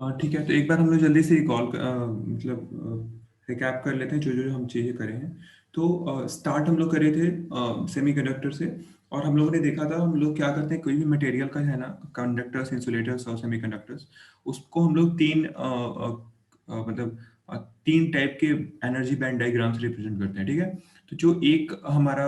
ठीक है, तो एक बार हम लोग जल्दी से रिकॉल मतलब रिकैप कर लेते हैं जो जो हम चीज़ें करे हैं। तो स्टार्ट हम लोग करे थे सेमीकंडक्टर से। और हम लोगों ने देखा था हम लोग क्या करते हैं, कोई भी मटेरियल का है ना, कंडक्टर्स, इंसुलेटर्स और सेमीकंडक्टर्स, उसको हम लोग मतलब तीन टाइप के एनर्जी बैंड डायग्राम से रिप्रेजेंट करते हैं। ठीक है, तो जो एक हमारा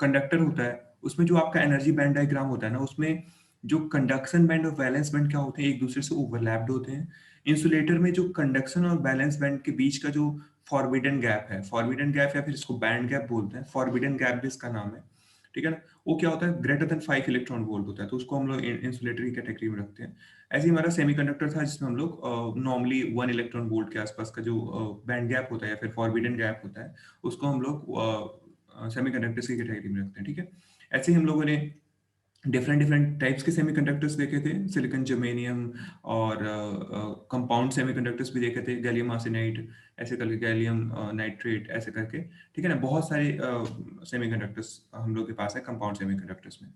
कंडक्टर होता है, उसमें जो आपका एनर्जी बैंड डायग्राम होता है ना, उसमें जो कंडक्शन बैंड और वैलेंस बैंड क्या होते हैं, एक दूसरे से ओवरलैप्ड होते हैं। इंसुलेटर में जो कंडक्शन और वैलेंस बैंड के बीच का जो फॉरबिडन गैप है, फॉरबिडन गैप या फिर इसको बैंड गैप बोलते हैं, फॉरबिडन गैप भी इसका नाम है। ठीक है ना, वो क्या होता है, ग्रेटर देन 5 इलेक्ट्रॉन वोल्ट होता है, तो उसको हम लोग इंसुलेटर की कैटेगरी में रखते हैं। ऐसे ही हमारा सेमीकंडक्टर था जिसमें हम लोग नॉर्मली 1 इलेक्ट्रॉन वोल्ट के आसपास का जो बैंड गैप होता है या फिर फॉरबिडन गैप होता है, उसको हम लोग सेमीकंडक्टर्स की कैटेगरी में रखते हैं। ठीक है, ऐसे ही हम लोगों ने डिफरेंट डिफरेंट टाइप्स के सेमीकंडक्टर्स देखे थे, सिलिकॉन, जर्मेनियम और कंपाउंड सेमीकंडक्टर्स भी देखे थे, गैलियम आर्सेनाइड ऐसे करके, गैलियम नाइट्रेट ऐसे करके। ठीक है ना, बहुत सारे सेमीकंडक्टर्स हम लोग के पास है कंपाउंड सेमीकंडक्टर्स में।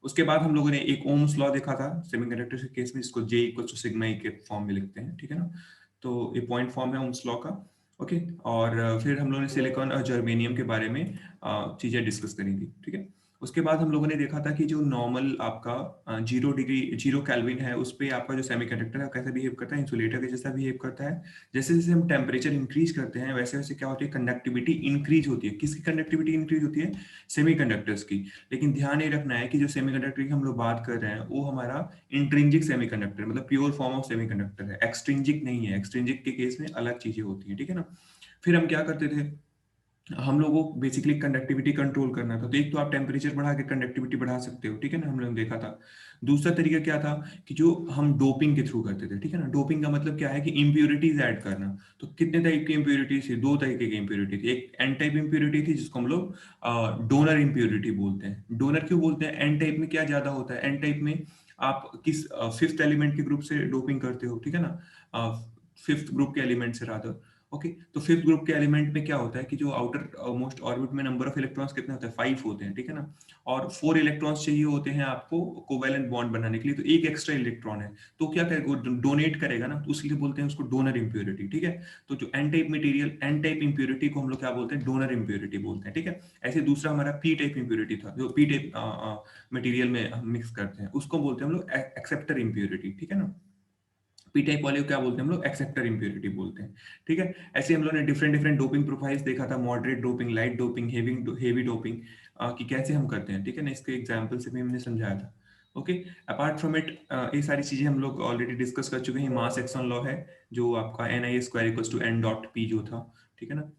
उसके बाद हम लोगों ने एक ओम्स लॉ देखा था सेमीकंडक्टर के केस में, जिसको जे इक्वल टू सिग्मा ई के फॉर्म में लिखते हैं। ठीक है ना, तो ये पॉइंट फॉर्म है ओम्स लॉ का। ओके, और फिर हम लोगों ने सिलिकॉन और जर्मेनियम के बारे में चीजें डिस्कस करी थी। ठीक है, उसके बाद हम लोगों ने देखा था कि जो नॉर्मल आपका 0 डिग्री 0 केल्विन है, उस पे आपका जो सेमीकंडक्टर है कैसे बिहेव करता है, इंसुलेटर के जैसा बिहेव करता है। जैसे जैसे हम टेम्परेचर इंक्रीज करते हैं वैसे वैसे क्या होती है, कंडक्टिविटी इंक्रीज होती है। किसकी कंडक्टिविटी इंक्रीज होती है? सेमीकंडक्टर्स की। लेकिन ध्यान ये रखना है कि जो सेमीकंडक्टर की हम लोग बात कर रहे हैं वो हमारा इंट्रिंजिक सेमीकंडक्टर, मतलब प्योर फॉर्म ऑफ सेमीकंडक्टर है, एक्सट्रिंजिक नहीं है। एक्सट्रिंजिक के केस में अलग चीजें होती हैं। ठीक है ना, फिर हम क्या करते थे, हम लोगों को बेसिकली कंडक्टिविटी कंट्रोल करना था। तो एक तो आप टेम्परेचर बढ़ा के कंडक्टिविटी बढ़ा सकते हो। ठीक है ना, हम लोगों ने देखा था। दूसरा तरीका क्या था कि जो हम डोपिंग के थ्रू करते थे। ठीक है ना, डोपिंग का मतलब क्या है कि इम्प्योरिटीज ऐड करना। तो कितने टाइप की इम्प्योरिटीज थी? दो तरीके की इम्प्योरिटी थी। एक एन टाइप इम्प्योरिटी थी जिसको हम लोग डोनर इम्प्योरिटी बोलते हैं। डोनर क्यों बोलते हैं? एन टाइप में क्या ज्यादा होता है, एन टाइप में आप किस फिफ्थ एलिमेंट के ग्रुप से डोपिंग करते हो। ठीक है ना, फिफ्थ ग्रुप के एलिमेंट से रादर। ओके, तो फिफ्थ ग्रुप के एलिमेंट में क्या होता है कि जो आउटर मोस्ट ऑर्बिट में नंबर ऑफ इलेक्ट्रॉन्स कितने होते हैं? 5 होते हैं। ठीक है ना, और 4 इलेक्ट्रॉन्स चाहिए होते हैं आपको कोवैलेंट बॉन्ड बनाने के लिए, तो एक एक्स्ट्रा इलेक्ट्रॉन है, तो क्या करेगा, वो डोनेट करेगा ना, तो उसलिए बोलते हैं उसको डोनर इंप्योरिटी। ठीक है, तो जो N type material, N type impurity को हम लोग क्या बोलते हैं? डोनर इंप्योरिटी बोलते हैं। ठीक है, ऐसे दूसरा हमारा पी टाइप इंप्योरिटी था, जो पी टाइप मटेरियल में हम मिक्स करते हैं, उसको बोलते हैं हम लोग एक्सेप्टर इंप्योरिटी। ठीक है ना, पी टाइप वाले को क्या बोलते हैं हम लोग? एक्सेप्टर इंप्योरिटी बोलते हैं। ठीक है, ऐसे हम लोगों ने डिफरेंट डिफरेंट डोपिंग प्रोफाइल्स देखा था, moderate doping, light doping, heavy doping, कि कैसे हम करते हैं। ठीक है ना, इसके एग्जांपल से भी हमने समझाया था। ओके, अपार्ट फ्रॉम इट ये सारी चीजें हम लोग ऑलरेडी डिस्कस कर चुके हैं। मास एक्शन लॉ है जो आपका NI² = N.P जो था। ठीक है ना,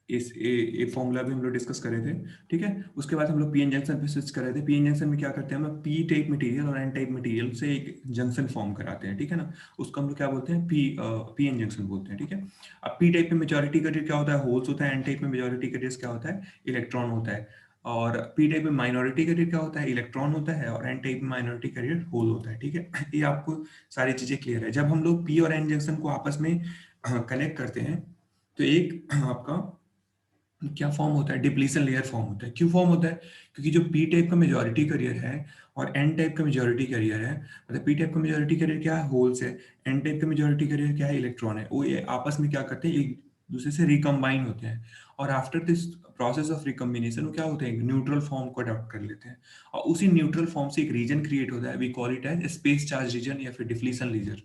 इस ए फॉर्मूला भी हम लोग डिस्कस करे थे। ठीक है, उसके बाद हम लोग पीएन जंक्शन पे स्विच कर रहे थे। पीएन जंक्शन में क्या करते हैं, हम पी टाइप मटेरियल और एन टाइप मटेरियल से एक जंक्शन फॉर्म कराते हैं। ठीक है ना, उसको हम लोग क्या बोलते हैं? पीएन जंक्शन बोलते हैं। ठीक है, अब पी टाइप में मेजॉरिटी करियर क्या होता है? होल्स होता है। एन टाइप में मेजॉरिटी करियर क्या होता है? इलेक्ट्रॉन होता है। और पी टाइप में माइनॉरिटी करियर क्या होता है? इलेक्ट्रॉन होता है। और एन टाइप में माइनॉरिटी करियर होल होता है। ठीक है, ये आपको सारी चीजें क्लियर है। जब हम लोग पी और एन जंक्शन को आपस में कनेक्ट करते हैं, तो एक आपका क्या फॉर्म होता है? डिप्लीशन लेयर फॉर्म होता है। क्यों फॉर्म होता है? क्योंकि जो पी टाइप का मेजॉरिटी करियर है और एन टाइप का मेजॉरिटी करियर है, मतलब पी टाइप का मेजॉरिटी करियर क्या है? होल्स है। एन टाइप का मेजॉरिटी करियर क्या है? इलेक्ट्रॉन है। वो ये आपस में क्या करते हैं? एक दूसरे से रिकम्बाइन होते हैं, और after this process of recombination वो क्या होते हैं? न्यूट्रल फॉर्म को अडॉप्ट कर लेते हैं, और उसी न्यूट्रल फॉर्म से एक रीजन क्रिएट होता है। We call it as space charge region या फिर डिप्लीशन रीजन।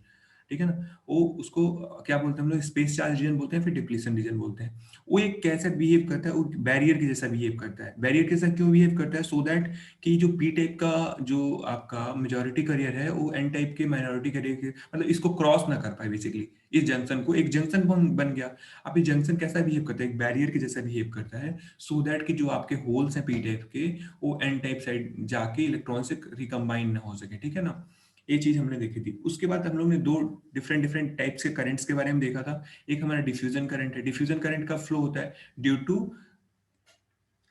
ठीक है ना, वो उसको क्या बोलते हैं हम लोग? स्पेस चार्ज रीजन बोलते हैं, फिर डिप्लीशन रीजन बोलते हैं। वो एक कैसे बिहेव करता है? वो बैरियर के जैसा बिहेव करता है। बैरियर के जैसा क्यों बिहेव करता है? सो दैट कि जो पी टाइप का जो आपका मेजॉरिटी करियर है वो एन टाइप के माइनॉरिटी करियर के, मतलब इसको क्रॉस ना कर पाए बेसिकली। इस जंक्शन को एक जंक्शन बन गया। अब ये जंक्शन कैसा बिहेव करता है? एक बैरियर के जैसा बिहेव करता है, सो दैट कि जो आपके होल्स हैं पी टाइप के, वो एन टाइप साइड जाके इलेक्ट्रॉन से रिकम्बाइन ना हो सके। ठीक है ना, ये चीज हमने देखी थी। उसके बाद हम लोग ने दो डिफरेंट डिफरेंट टाइप्स के करंट्स के बारे में देखा था। एक हमारा डिफ्यूजन करंट है। डिफ्यूजन करंट का फ्लो होता है ड्यू टू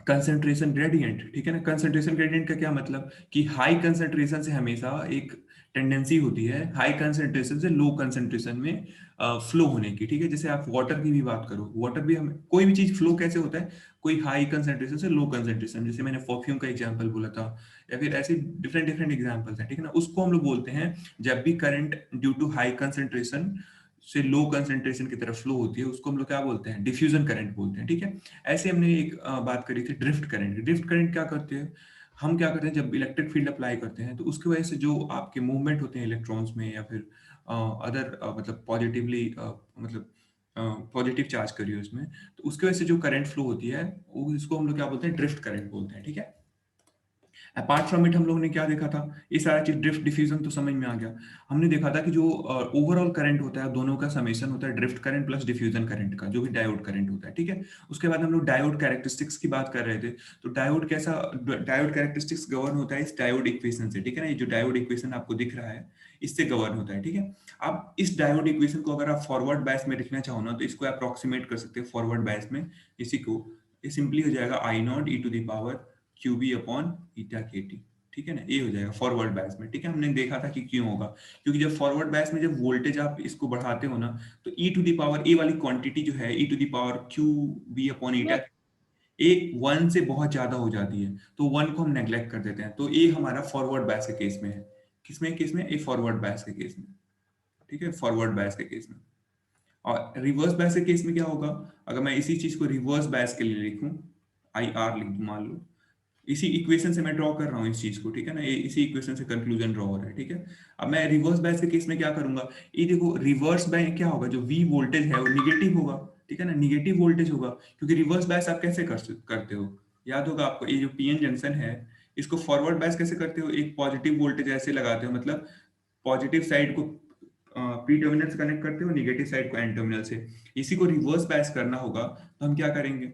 कंसंट्रेशन ग्रेडियंट। ठीक है ना, कंसंट्रेशन ग्रेडियंट का क्या मतलब कि हाई कंसंट्रेशन से हमेशा एक टेंडेंसी होती है हाई कंसंट्रेशन से लो कंसंट्रेशन में फ्लो होने की। ठीक है, जैसे आप वाटर की भी बात करो, वाटर भी हम कोई भी चीज फ्लो कैसे होता है? कोई हाई कंसंट्रेशन से लो कंसंट्रेशन, जैसे मैंने परफ्यूम का एग्जांपल बोला था, या फिर ऐसे डिफरेंट डिफरेंट एग्जांपल्स हैं, ठीक है ना। उसको हम लोग बोलते हैं जब भी current due to high concentration से लो कंसंट्रेशन की तरफ फ्लो होती है, उसको हम लोग क्या बोलते हैं, डिफ्यूजन करंट बोलते हैं, ठीक है। ऐसे हमने एक बात करी थी ड्रिफ्ट करंट। ड्रिफ्ट करंट क्या करते हैं, हम क्या करते हैं जब इलेक्ट्रिक फील्ड अप्लाई करते हैं तो उसकी वजह से जो आपके मूवमेंट होते हैं इलेक्ट्रॉन्स में या फिर अदर मतलब पॉजिटिवली मतलब पॉजिटिव चार्ज करिए उसमें, तो उसकी वजह से जो करंट फ्लो होती है वो इसको हम लोग क्या बोलते हैं, ड्रिफ्ट करंट बोलते हैं, ठीक है। अपार्ट फ्रॉम इट हम लोगों ने क्या देखा था, ये सारा चीज ड्रिफ्ट डिफ्यूजन तो समझ में आ गया। हमने देखा था कि जो ओवरऑल करंट होता है दोनों का समेशन होता है drift current plus diffusion current का, जो भी डायोड करंट होता है, ठीक है। उसके बाद हम लोग डायोड कैरेक्टरिस्टिक्स की बात कर रहे थे। तो डायोड कैसा, डायोड कैरेक्टरिस्टिक्स गवर्न होता है इस डायोड इक्वेशन से, ठीक है ना। ये जो डायोड इक्वेशन आपको दिख रहा है इससे गवर्न होता है, ठीक है। अब इस डायोड इक्वेशन को अगर आप फॉरवर्ड बायस में लिखना चाहो ना, तो इसको अप्रोक्सीमेट कर सकते हैं फॉरवर्ड बायस में। इसी को ये सिंपली हो जाएगा I naught e to the power q V upon eta k T, ठीक है ना। ये हो जाएगा फॉरवर्ड बायस में, ठीक है। हमने देखा था कि क्यों होगा, क्योंकि जब फॉरवर्ड बायस में जब वोल्टेज आप इसको बढ़ाते हो ना, तो e to the power a वाली क्वांटिटी जो है e to the power q V upon eta a 1 से बहुत ज्यादा हो जाती है, तो 1 को हम नेग्लेक्ट कर देते हैं। तो ये हमारा फॉरवर्ड बायस के केस में है। किसमें केस में, ए फॉरवर्ड बायस के केस में, ठीक है, फॉरवर्ड बायस के केस में। और रिवर्स बायस के केस में क्या होगा, अगर मैं इसी चीज को रिवर्स बायस के लिए लिखूं, आई आर लिख दूं मान लो, इसी इक्वेशन से मैं ड्रॉ कर रहा हूँ इस चीज को, ठीक है ना। ये इसी इक्वेशन से कंक्लूजन ड्रॉ हो रहा है, ठीक है। अब मैं रिवर्स बायस के केस में क्या करूंगा, ये देखो रिवर्स बाय क्या होगा, जो वी वोल्टेज है वो निगेटिव होगा, ठीक है ना, निगेटिव वोल्टेज होगा। क्योंकि रिवर्स बायस आप कैसे करते हो, याद होगा आपको, ये जो पीएन जंक्शन है इसको फॉरवर्ड बायस कैसे करते हो, एक पॉजिटिव वोल्टेज ऐसे लगाते हो, मतलब पॉजिटिव साइड को पी टर्मिनल से कनेक्ट करते हो, नेगेटिव साइड को एन टर्मिनल से। इसी को रिवर्स बायस करना होगा तो हम क्या करेंगे,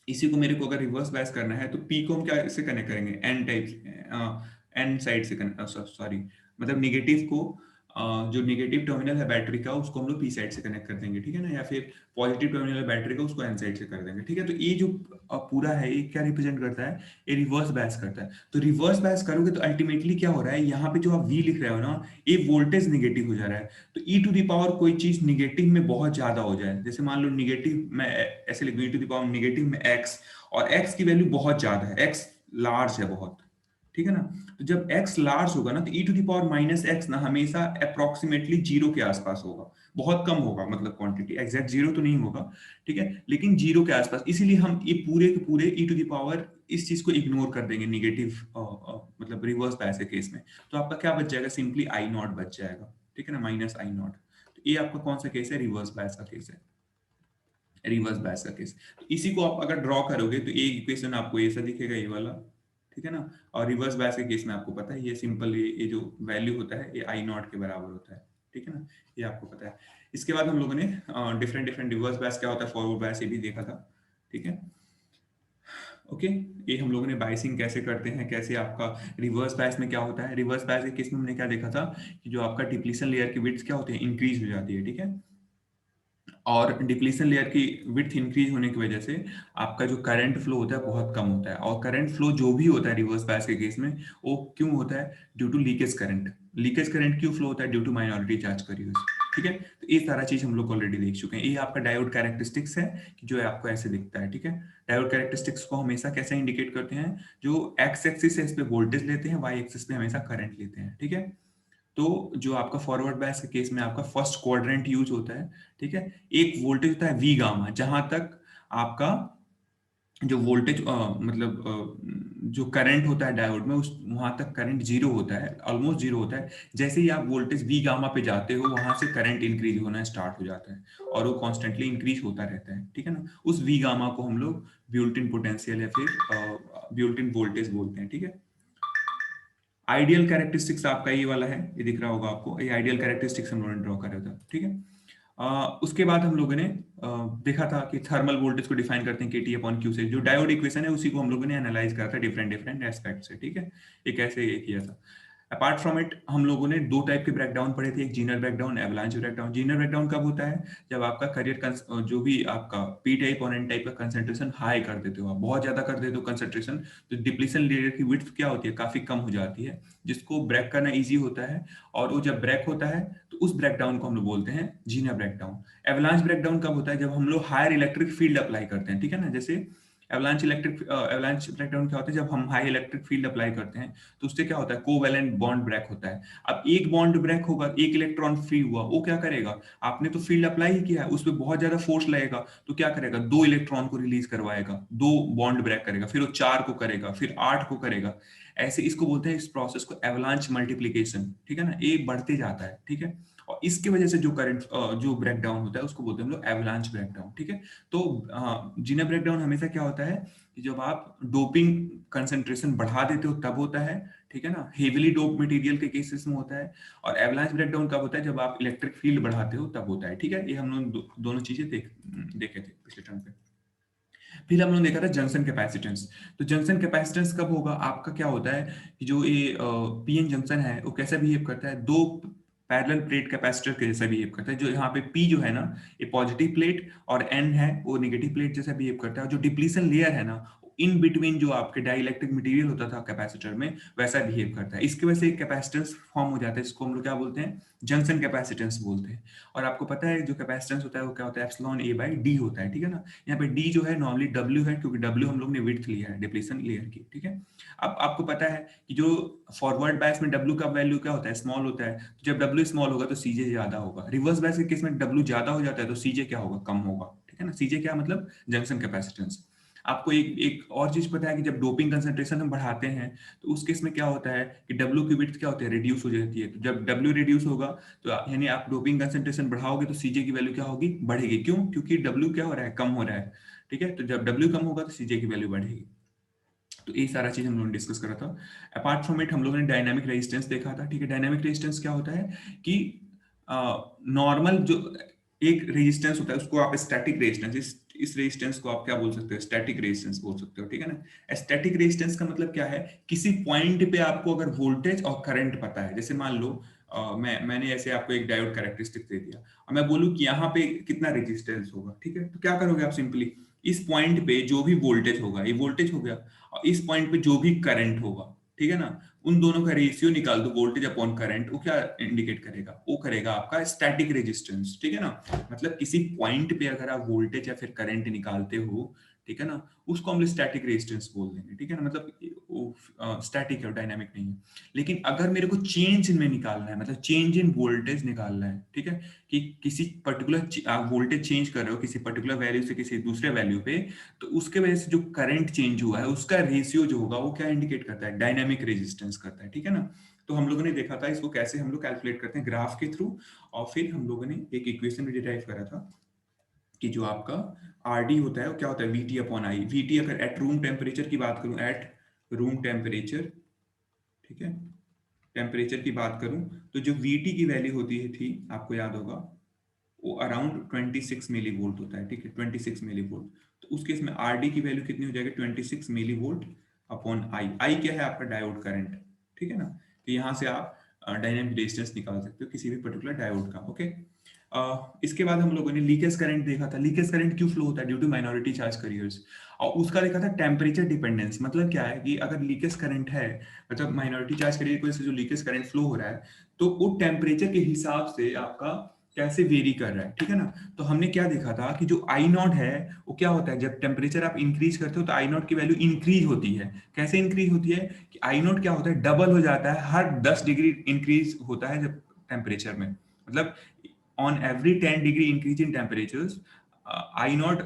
इसी को मेरे को अगर रिवर्स बायस करना है तो पी को हम क्या से कनेक्ट करेंगे, एन टाइप एन साइड से सॉरी, मतलब निगेटिव को जो निगेटिव टर्मिनल है बैटरी का उसको हम लोग पी साइड से कनेक्ट कर देंगे, ठीक है ना। या फिर पॉजिटिव टर्मिनल है बैटरी का उसको एन साइड से कर देंगे, ठीक है। तो ये जो पूरा है ये क्या रिप्रेजेंट करता है, ये रिवर्स बायस करता है। तो रिवर्स बायस करोगे तो अल्टीमेटली क्या हो रहा है, यहाँ पे जो आप वी लिख रहे हो ना, ये वोल्टेज निगेटिव हो जा रहा है। तो ई टू द पावर कोई चीज निगेटिव में बहुत ज्यादा हो जाए, जैसे मान लो निगेटिव में ऐसे लिख दूं, ई टू द पावर निगेटिव में एक्स, और एक्स की वैल्यू बहुत ज्यादा है, एक्स लार्ज है बहुत, ठीक है ना। तो जब एक्स लार्ज होगा ना, तो e to the power minus x ना हमेशा अप्रोक्सीमेटली जीरो के आसपास होगा, बहुत कम होगा, मतलब क्वांटिटी एग्जैक्ट जीरो तो नहीं होगा, ठीक है, लेकिन जीरो के आसपास। इसीलिए हम ये पूरे के पूरे ई टू द पावर इस चीज को इग्नोर कर देंगे निगेटिव मतलब रिवर्स बायस के केस में। तो आपका क्या बच जाएगा, सिंपली आई नॉट बच जाएगा, ठीक है ना, माइनस आई नॉट। तो ये आपका कौन सा केस है, रिवर्स बायस का केस है, रिवर्स बायस का केस। तो इसी को आप अगर ड्रॉ करोगे तो ये इक्वेशन आपको ऐसा दिखेगा, ये वाला, ठीक है ना। और रिवर्स बायस के केस में आपको पता है ये सिंपल ये जो वैल्यू होता है ये आई नॉट के बराबर होता है, ठीक है ना, ये आपको पता है। इसके बाद हम लोगों ने डिफरेंट डिफरेंट रिवर्स बायस क्या होता है, फॉरवर्ड बायस ये भी देखा था, ठीक है। ओके, ये हम लोगों ने बायसिंग कैसे करते हैं, कैसे आपका रिवर्स बायस में क्या होता है। रिवर्स बायस के केस में हमने क्या देखा था कि जो आपका डिप्लीशन लेयर की विड्थ क्या होती है, इंक्रीज हो जाती है, ठीक है। और डिप्लीशन लेयर की विड्थ इंक्रीज होने की वजह से आपका जो करंट फ्लो होता है बहुत कम होता है। और करंट फ्लो जो भी होता है रिवर्स बायस के केस में वो क्यों होता है, due to leakage current. Leakage current क्यों फ्लो होता है, due to minority charge carrier, ठीक है। तो ये सारा चीज हम लोग ऑलरेडी देख चुके हैं। ये आपका डायोड कैरेक्टरिस्टिक्स है कि जो है आपको ऐसे दिखता है, ठीक है। डायोड कैरेक्टरिस्टिक्स को हमेशा कैसे इंडिकेट करते हैं, जो एक्स एक्सिस है इस पे वोल्टेज लेते हैं, वाई एक्सिस पे हमेशा करंट लेते हैं, ठीक है। तो जो आपका फॉरवर्ड बायस के केस में आपका फर्स्ट क्वाड्रेंट यूज होता है, ठीक है। एक वोल्टेज होता है वी गामा, जहां तक आपका जो वोल्टेज मतलब जो करंट होता है डायोड में उस वहां तक करंट जीरो होता है, ऑलमोस्ट जीरो होता है। जैसे ही आप वोल्टेज वी गामा पे जाते हो वहां से करंट इंक्रीज होना स्टार्ट हो जाता है और वो कॉन्स्टेंटली इंक्रीज होता रहता है, ठीक है ना। उस वी गामा को हम लोग ब्यूल्टिन पोटेंशियल या फिर ब्यूल्टिन वोल्टेज बोलते हैं, ठीक है। आइडियल कैरेक्टरिस्टिक्स आपका ये वाला है, ये दिख रहा होगा आपको, ये आइडियल कैरेक्टरिस्टिक्स हम लोगों ने ड्रॉ करा था, ठीक है। उसके बाद हम लोगों ने देखा था कि थर्मल वोल्टेज को डिफाइन करते हैं केटी अपॉन क्यू से, जो डायोड इक्वेशन है उसी को हम लोगों ने एनालाइज करा था डिफरेंट डिफरेंट एस्पेक्ट से, ठीक है। ये कैसे ये किया था। अपार्ट फ्रॉम इट हम लोगों ने दो टाइप के ब्रेकडाउन पढ़े थे, एक Zener breakdown, avalanche breakdown. Zener breakdown कब होता है, जब आपका करियर जो भी आपका पी टाइप और एन टाइप का कंसंट्रेशन हाई कर देते हो, आप बहुत ज्यादा कर देते हो कंसंट्रेशन, तो डिप्लीशन लेयर की विड्थ क्या होती है, काफी कम हो जाती है, जिसको ब्रेक करना इजी होता है। और वो जब ब्रेक होता है तो उस ब्रेकडाउन को हम लोग बोलते हैं जीनर ब्रेकडाउन। एवलांच ब्रेकडाउन कब होता है, जब हम लोग हायर इलेक्ट्रिक फील्ड अप्लाई करते हैं, ठीक है ना। जैसे एवलांच ब्रेकडाउन क्या होता है, जब हम हाई इलेक्ट्रिक फील्ड अप्लाई करते हैं तो उससे क्या होता है, कोवैलेंट बॉन्ड ब्रेक होता है। अब एक बॉन्ड ब्रेक होगा, एक इलेक्ट्रॉन फ्री हुआ, वो क्या करेगा, आपने तो फील्ड अप्लाई ही किया है, उस पर बहुत ज्यादा फोर्स लगेगा, तो क्या करेगा, 2 इलेक्ट्रॉन को रिलीज करवाएगा, 2 बॉन्ड ब्रेक करेगा, फिर वो 4 को करेगा, फिर 8 को करेगा। ऐसे इसको बोलते हैं, इस प्रोसेस को एवलांच मल्टीप्लीकेशन, ठीक है ना, ये बढ़ते जाता है, ठीक है। और इसकी वजह से जो करंट जो ब्रेकडाउन होता है उसको बोलते हैं हम लोग एवलांच ब्रेकडाउन, ठीक है। तो जीना ब्रेकडाउन हमेशा क्या होता है कि जब आप डोपिंग कंसंट्रेशन बढ़ा देते हो तब होता है, ठीक है ना, हेवीली डोप मटेरियल के केसेस में होता है। और एवलांच ब्रेकडाउन कब होता है, जब आप इलेक्ट्रिक फील्ड बढ़ाते हो तब होता है, ठीक है। ये हम लोग दोनों चीजें देखे थे पिछले टर्म पे। फिर हम लोगों ने देखा था जंक्शन कैपेसिटेंस। तो जंक्शन कैपेसिटेंस कब होगा, आपका क्या होता है कि जो ये पीएन जंक्शन है वो कैसा बिहेव करता है, दो पैरेलल प्लेट कैपेसिटर के जैसा बिहेव करता है। जो यहाँ पे पी जो है ना, ये पॉजिटिव प्लेट, और एन है वो नेगेटिव प्लेट जैसा बिहेव करता है। और जो डिप्लीशन लेयर है ना, इन बिटवीन जो आपके डाइलेक्ट्रिक मटेरियल होता था कैपेसिटर में, वैसा बिहेव करता है। इसकी वजह से एक कैपेसिटेंस फॉर्म हो जाता है, इसको हम लोग क्या बोलते हैं, जंक्शन कैपेसिटेंस बोलते हैं। और आपको पता है जो कैपेसिटेंस होता है वो क्या होता है, एप्सिलॉन ए बाई डी होता है, ठीक है ना। यहाँ पे डी जो है नॉर्मली डब्ल्यू है, क्योंकि डब्ल्यू हम लोग ने विड्थ लिया है डिप्लीशन लेयर की, ठीक है। अब आपको पता है कि जो फॉरवर्ड बायस में डब्ल्यू का वैल्यू क्या होता है, स्मॉल होता है। तो जब डब्ल्यू स्मॉल होगा तो सीजे ज्यादा होगा। रिवर्स बायस के केस में डब्ल्यू ज्यादा हो जाता है तो सीजे क्या होगा, कम होगा, ठीक है ना। सीजे क्या मतलब, जंक्शन कैपेसिटेंस। आपको एक एक और चीज पता है कि जब डोपिंग कंसंट्रेशन हम बढ़ाते हैं तो उस केस में क्या होता है कि डब्ल्यू की विड्थ क्या होती है, रिड्यूस हो जाती है। तो जब डब्ल्यू रिड्यूस होगा तो यानी आप डोपिंग कंसंट्रेशन बढ़ाओगे तो सीजे की वैल्यू क्या होगी, बढ़ेगी। क्यों, क्योंकि डब्ल्यू क्या हो रहा है, कम हो रहा है, ठीक है। तो जब डब्ल्यू कम होगा तो सीजे की वैल्यू बढ़ेगी। तो ये सारा चीज हम लोगों ने डिस्कस करा था। अपार्ट फ्रॉम इट हम लोगों ने डायनामिक रेजिस्टेंस देखा था, ठीक है। डायनामिक रेजिस्टेंस क्या होता है कि नॉर्मल जो एक रेजिस्टेंस होता है उसको आप स्टैटिक रेजिस्टेंस, इस रेजिस्टेंस को आप क्या बोल सकते हो, स्टैटिक रेजिस्टेंस बोल सकते हो, ठीक है ना। स्टैटिक रेजिस्टेंस का मतलब क्या है, किसी पॉइंट पे आपको अगर वोल्टेज और करंट पता है, जैसे मान लो मैंने ऐसे आपको एक डायोड कैरेक्टरिस्टिक दे दिया और मैं बोलूं कि यहाँ पे कितना रेजिस्टेंस होगा, ठीक है। तो क्या करोगे आप, सिंपली इस पॉइंट पे जो भी वोल्टेज होगा, ये वोल्टेज हो गया, और इस पॉइंट पे जो भी करंट होगा, ठीक है ना, उन दोनों का रेशियो निकाल दो, वोल्टेज अपॉन करंट, वो क्या इंडिकेट करेगा, वो करेगा आपका स्टैटिक रेजिस्टेंस, ठीक है ना। मतलब किसी पॉइंट पे अगर आप वोल्टेज या फिर करंट निकालते हो, ठीक है ना, उसको हम स्टैटिक रेजिस्टेंस बोल देंगे, ठीक है ना। मतलब वो स्टैटिक है, डायनामिक नहीं है। लेकिन अगर मेरे को चेंज इनमें निकालना है, मतलब चेंज इन वोल्टेज निकालना है, ठीक है, कि किसी पर्टिकुलर आप वोल्टेज चेंज कर रहे हो किसी पर्टिकुलर वैल्यू से किसी दूसरे वैल्यू पे, तो उसके वजह से जो करंट चेंज हुआ है उसका रेशियो जो होगा वो क्या इंडिकेट करता है, डायनामिक रेजिस्टेंस करता है, ठीक है ना। तो हम लोगों ने देखा था इसको कैसे हम लोग कैलकुलेट करते हैं ग्राफ के थ्रू। और फिर हम लोगों ने एक इक्वेशन भी डिराइव करा था कि जो आपका आर डी होता है वो क्या होता है, we T upon I. We T अगर एट रूम टेम्परेचर की बात करूं, एट रूम टेम्परेचर, ठीक है, टेम्परेचर की बात करूं, तो जो वी टी की वैल्यू होती है थी, आपको याद होगा, वो अराउंड 26 मिली वोल्ट होता है, ठीक है, 26 मिली वोल्ट। तो उस केस में आर डी की वैल्यू कितनी हो जाएगी, 26 मिली वोल्ट अपॉन आई। आई क्या है, आपका डायोड करंट, ठीक है ना। तो यहाँ से आप डायनेमिक रेजिस्टेंस निकाल सकते हो किसी भी पर्टिकुलर डायोड का, ओके। इसके बाद हम लोगों ने लीकेज करंट देखा था। लीकेज करंट क्यों फ्लो होता है, due to minority charge carriers. और उसका देखा था टेम्परेचर डिपेंडेंस। मतलब क्या है कि अगर लीकेज करंट है, मतलब माइनॉरिटी चार्ज कैरियर की वजह से जो लीकेज करंट फ्लो हो रहा है, तो वो टेम्परेचर के हिसाब से आपका कैसे वेरी कर रहा है, ठीक है ना। तो हमने क्या देखा था कि जो आई नॉट है वो क्या होता है, जब टेम्परेचर आप इंक्रीज करते हो तो आई नॉट की वैल्यू इंक्रीज होती है। कैसे इंक्रीज होती है कि आई नॉट क्या होता है, डबल हो जाता है हर 10 डिग्री इंक्रीज होता है जब टेम्परेचर में, मतलब on every 10 degree increase in temperatures, I naught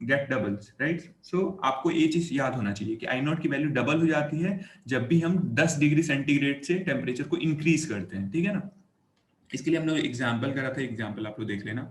get doubles, right? So आपको ये चीज याद होना चाहिए कि आई नॉट की वैल्यू डबल हो जाती है जब भी हम 10 डिग्री सेंटीग्रेड से टेम्परेचर को इंक्रीज करते हैं, ठीक है ना। इसके लिए हम लोग एग्जाम्पल करा था, एग्जाम्पल आप लोग देख लेना।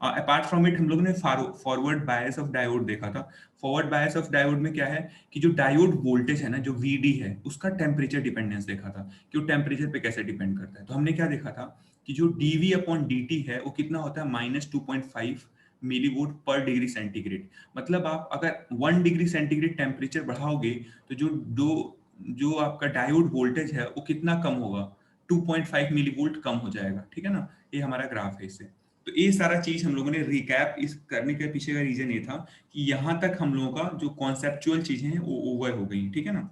अपार्ट फ्रॉम इट हम लोग ने फॉरवर्ड बायस ऑफ डायोड देखा था। फॉरवर्ड बायस ऑफ डायोड में क्या है कि जो डायोड वोल्टेज है ना, जो वीडी है, उसका टेम्परेचर डिपेंडेंस देखा था कि वो टेम्परेचर पे कैसे डिपेंड करता है। तो हमने क्या देखा था कि जो डीवी अपॉन डी है वो कितना होता है, -2.5 मिली वोल्ट पर डिग्री सेंटीग्रेड। मतलब आप अगर 1 डिग्री सेंटीग्रेड टेम्परेचर बढ़ाओगे तो जो दो जो आपका डायोड वोल्टेज है वो कितना कम होगा, 2.5 मिली वोल्ट कम हो जाएगा, ठीक है ना। ये हमारा ग्राफ है इससे। तो ये सारा चीज हम लोगों ने रिकैप इस करने के पीछे का रीजन ये था कि यहाँ तक हम लोगों का जो कॉन्सेप्चुअल चीजें हैं वो ओवर हो गई, ठीक है ना।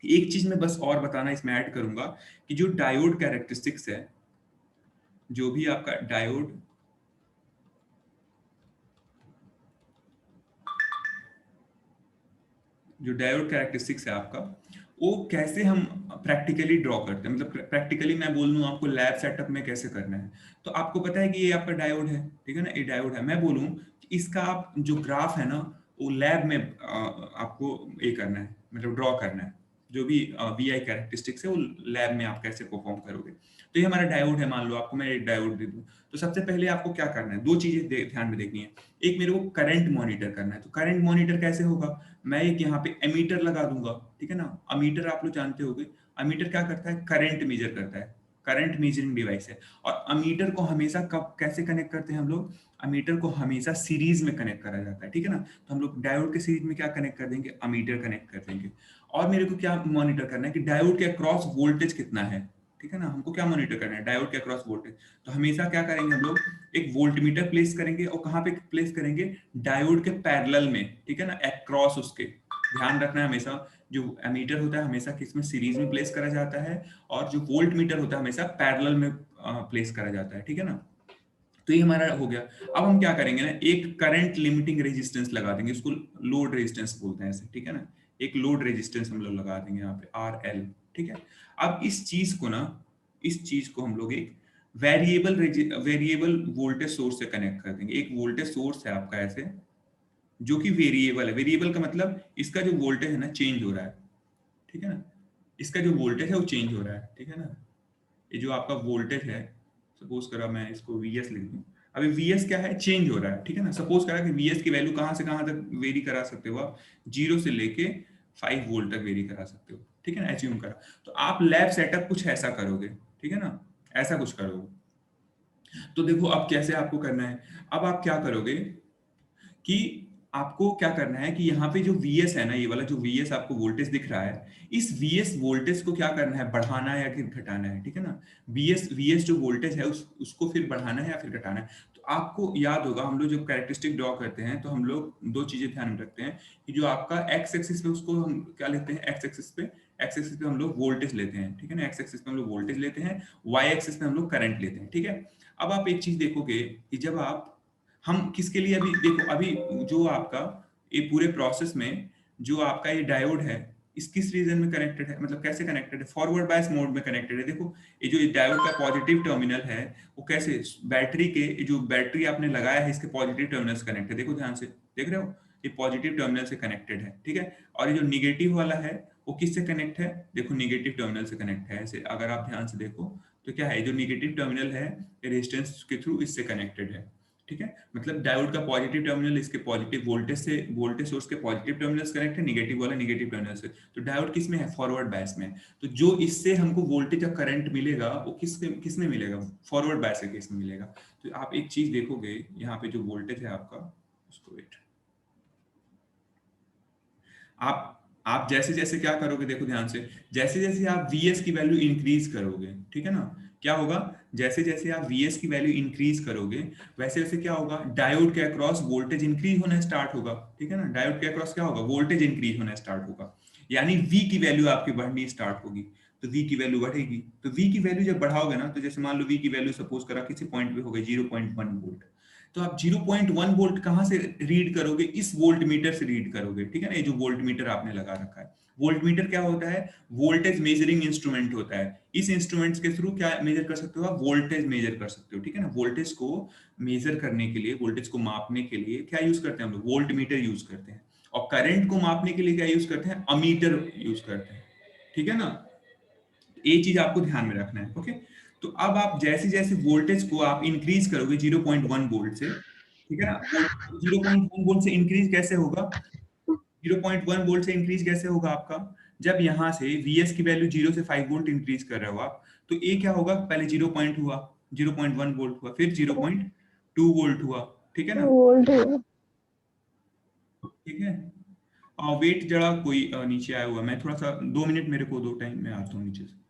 एक चीज मैं बस और बताना इसमें ऐड करूंगा कि जो डायोड कैरेक्टरिस्टिक्स है, जो भी आपका डायोड जो डायोड कैरेक्टरिस्टिक्स है आपका, वो कैसे हम प्रैक्टिकली ड्रॉ करते हैं, मतलब प्रैक्टिकली मैं बोल दूं आपको लैब सेटअप में कैसे करना है। तो आपको पता है कि ये आपका डायोड है, ठीक है ना, ये डायोड है। मैं बोलूं कि इसका आप जो ग्राफ है ना, वो लैब में आपको ये करना है, मतलब ड्रॉ करना है। जो भी वी आई कैरेक्टरिस्टिक्स है वो लैब में आप कैसे परफॉर्म करोगे। तो ये हमारा डायोड है, मान लो आपको मैं एक डायोड दे दूं। तो सबसे पहले आपको क्या करना है, दो चीजें ध्यान में देखनी है। एक मेरे को करंट मॉनिटर करना है। तो करंट मॉनिटर कैसे होगा, मैं एक यहाँ पे एमीटर लगा दूंगा, ठीक है ना। अमीटर आप लोग जानते होंगे, अमीटर क्या करता है, करंट मेजर करता है, करंट मेजरिंग डिवाइस है। और अमीटर को हमेशा कब कैसे कनेक्ट करते हैं हम लोग, अमीटर को हमेशा सीरीज में कनेक्ट करा जाता है, ठीक है ना। तो हम लोग डायोड के सीरीज में क्या कनेक्ट कर देंगे, अमीटर कनेक्ट कर देंगे। और मेरे को क्या मॉनिटर करना है कि डायोड के अक्रॉस वोल्टेज कितना है, ठीक है ना। हमको क्या मॉनिटर करना है, डायोड के अक्रॉस वोल्टेज। तो हमेशा क्या करेंगे हम लोग, एक वोल्टमीटर प्लेस करेंगे, और कहाँ पे प्लेस करेंगे, डायोड के पैरेलल में, ठीक है ना, अक्रॉस उसके। ध्यान रखना है हमेशा, जो एमीटर होता है हमेशा किसमें, सीरीज में प्लेस करा जाता है, और जो वोल्ट मीटर होता है हमेशा पैरेलल में प्लेस करा जाता है, ठीक है ना। तो ये हमारा हो गया। अब हम क्या करेंगे ना, एक करंट लिमिटिंग रेजिस्टेंस लगा देंगे, उसको लोड रेजिस्टेंस बोलते हैं ऐसे, ठीक है ना। एक लोड रेजिस्टेंस हम लोग लगा देंगे यहाँ पे आर एल, ठीक है। अब इस चीज को ना, इस चीज को हम लोग एक वेरिएबल वोल्टेज सोर्स से कनेक्ट कर देंगे। एक वोल्टेज सोर्स है आपका ऐसे, जो कि वेरिएबल है। वेरिएबल का मतलब इसका जो वोल्टेज है ना चेंज हो रहा है, ठीक है ना। इसका जो वोल्टेज है वो चेंज हो रहा है, ठीक है ना। ये जो आपका वोल्टेज है, सपोज करा मैं इसको Vs लिख दूं। अभी Vs क्या है, चेंज हो रहा है, ठीक है ना। सपोज करा कि Vs की वैल्यू कहाँ से कहाँ तक वेरी करा सकते हो आप, 0 से लेके 5 वोल्ट तक वेरी करा सकते हो, ठीक है ना, एज्यूम करा। तो आप लैब सेटअप कुछ ऐसा करोगे, ठीक है ना, ऐसा कुछ करोगे। तो देखो अब कैसे आपको करना है। अब आप क्या करोगे कि आपको क्या करना है कि यहाँ पे जो Vs है ना, ये वाला जो Vs आपको वोल्टेज दिख रहा है, इस Vs वोल्टेज को क्या करना है, बढ़ाना है या फिर घटाना है, ठीक है ना। Vs जो वोल्टेज है उसको फिर बढ़ाना है या फिर घटाना है। तो आपको याद होगा, हम लोग जब कैरेक्टरिस्टिक ड्रॉ करते हैं तो हम लोग दो चीजें ध्यान में रखते हैं कि जो आपका एक्स एक्सिस पे, उसको हम क्या लेते हैं, एक्स एक्सिस पे हम लोग वोल्टेज लेते हैं, ठीक है ना। एक्स एक्सिस पे हम लोग वोल्टेज लेते हैं, वाई एक्सिस पे हम लोग करंट लेते हैं, ठीक है। अब आप एक चीज देखोगे कि जब आप, हम किसके लिए, अभी देखो, अभी जो आपका ये पूरे प्रोसेस में जो आपका ये डायोड है, इस किस रीजन में कनेक्टेड है, मतलब कैसे कनेक्टेड है, फॉरवर्ड बायस मोड में कनेक्टेड है। देखो ये जो डायोड का पॉजिटिव टर्मिनल है, वो कैसे, बैटरी के जो बैटरी आपने लगाया है इसके पॉजिटिव टर्मिनल से कनेक्ट है। देखो ध्यान से, देख रहे हो, ये पॉजिटिव टर्मिनल से कनेक्टेड है, ठीक है। और ये जो निगेटिव वाला है वो किससे कनेक्ट है, देखो निगेटिव टर्मिनल से कनेक्ट है ऐसे, अगर आप ध्यान से देखो तो क्या है, जो निगेटिव टर्मिनल है रेजिस्टेंस के थ्रू इससे कनेक्टेड है, ठीक है। मतलब डायोड का पॉजिटिव टर्मिनल इसके पॉजिटिव वोल्टेज से, वोल्टेज सोर्स के पॉजिटिव टर्मिनल से कनेक्ट है, निगेटिव वाला निगेटिव टर्मिनल से। तो डायोड किस में है, फॉरवर्ड बायस में। तो जो इससे हमको वोल्टेज या करंट मिलेगा वो किस में मिलेगा, फॉरवर्ड बायस के केस में मिलेगा। तो आप एक चीज देखोगे यहाँ पे जो वोल्टेज है आपका, उसको वेट, आप जैसे जैसे क्या करोगे, देखो ध्यान से, जैसे जैसे आप Vs की वैल्यू इंक्रीज करोगे, ठीक है ना, क्या होगा, जैसे जैसे आप Vs की वैल्यू इंक्रीज करोगे, वैसे वैसे क्या होगा, डायोड के अक्रॉस वोल्टेज इंक्रीज होना स्टार्ट होगा, ठीक है ना। डायोड के अक्रॉस क्या होगा, वोल्टेज इंक्रीज होना स्टार्ट होगा, यानी V की वैल्यू आपकी बढ़नी स्टार्ट होगी। तो V की वैल्यू बढ़ेगी, तो V की वैल्यू जब बढ़ाओगे ना, तो जैसे मान लो V की वैल्यू सपोज करा किसी पॉइंट पे हो गई 0.1 वोल्ट। तो आप 0.1 वोल्ट कहां से रीड करोगे, इस वोल्ट मीटर से रीड करोगे, ठीक है ना। ये जो वोल्ट मीटर आपने लगा रखा है, वोल्ट मीटर क्या होता है, वोल्टेज मेजरिंग इंस्ट्रूमेंट होता है। इस इंस्ट्रूमेंट के थ्रू क्या मेजर कर सकते हो आप, वोल्टेज मेजर कर सकते हो, ठीक है ना। वोल्टेज को मेजर करने के लिए, वोल्टेज को मापने के लिए क्या यूज करते हैं हम लोग, वोल्ट मीटर यूज करते हैं। और करंट को मापने के लिए क्या यूज करते हैं, अमीटर यूज करते हैं, ठीक है ना। ये चीज आपको ध्यान में रखना है, ओके। तो अब आप जैसे जैसे वोल्टेज को आप इंक्रीज करोगे 0.1 वोल्ट से, ठीक है ना, 0.1 वोल्ट से इंक्रीज कैसे होगा, 0.1 वोल्ट से इंक्रीज कैसे होगा आपका, जब यहां से Vs की वैल्यू 0 से 5 वोल्ट इंक्रीज कर रहे हो आप, तो ये क्या होगा, पहले 0 पॉइंट हुआ, 0.1 वोल्ट हुआ, फिर 0.2 वोल्ट हुआ, ठीक है ना, वोल्ट हुआ। ठीक है। वेट जरा, कोई नीचे आया हुआ, मैं थोड़ा सा 2 मिनट मेरे को दो, टाइम में आता हूँ नीचे से।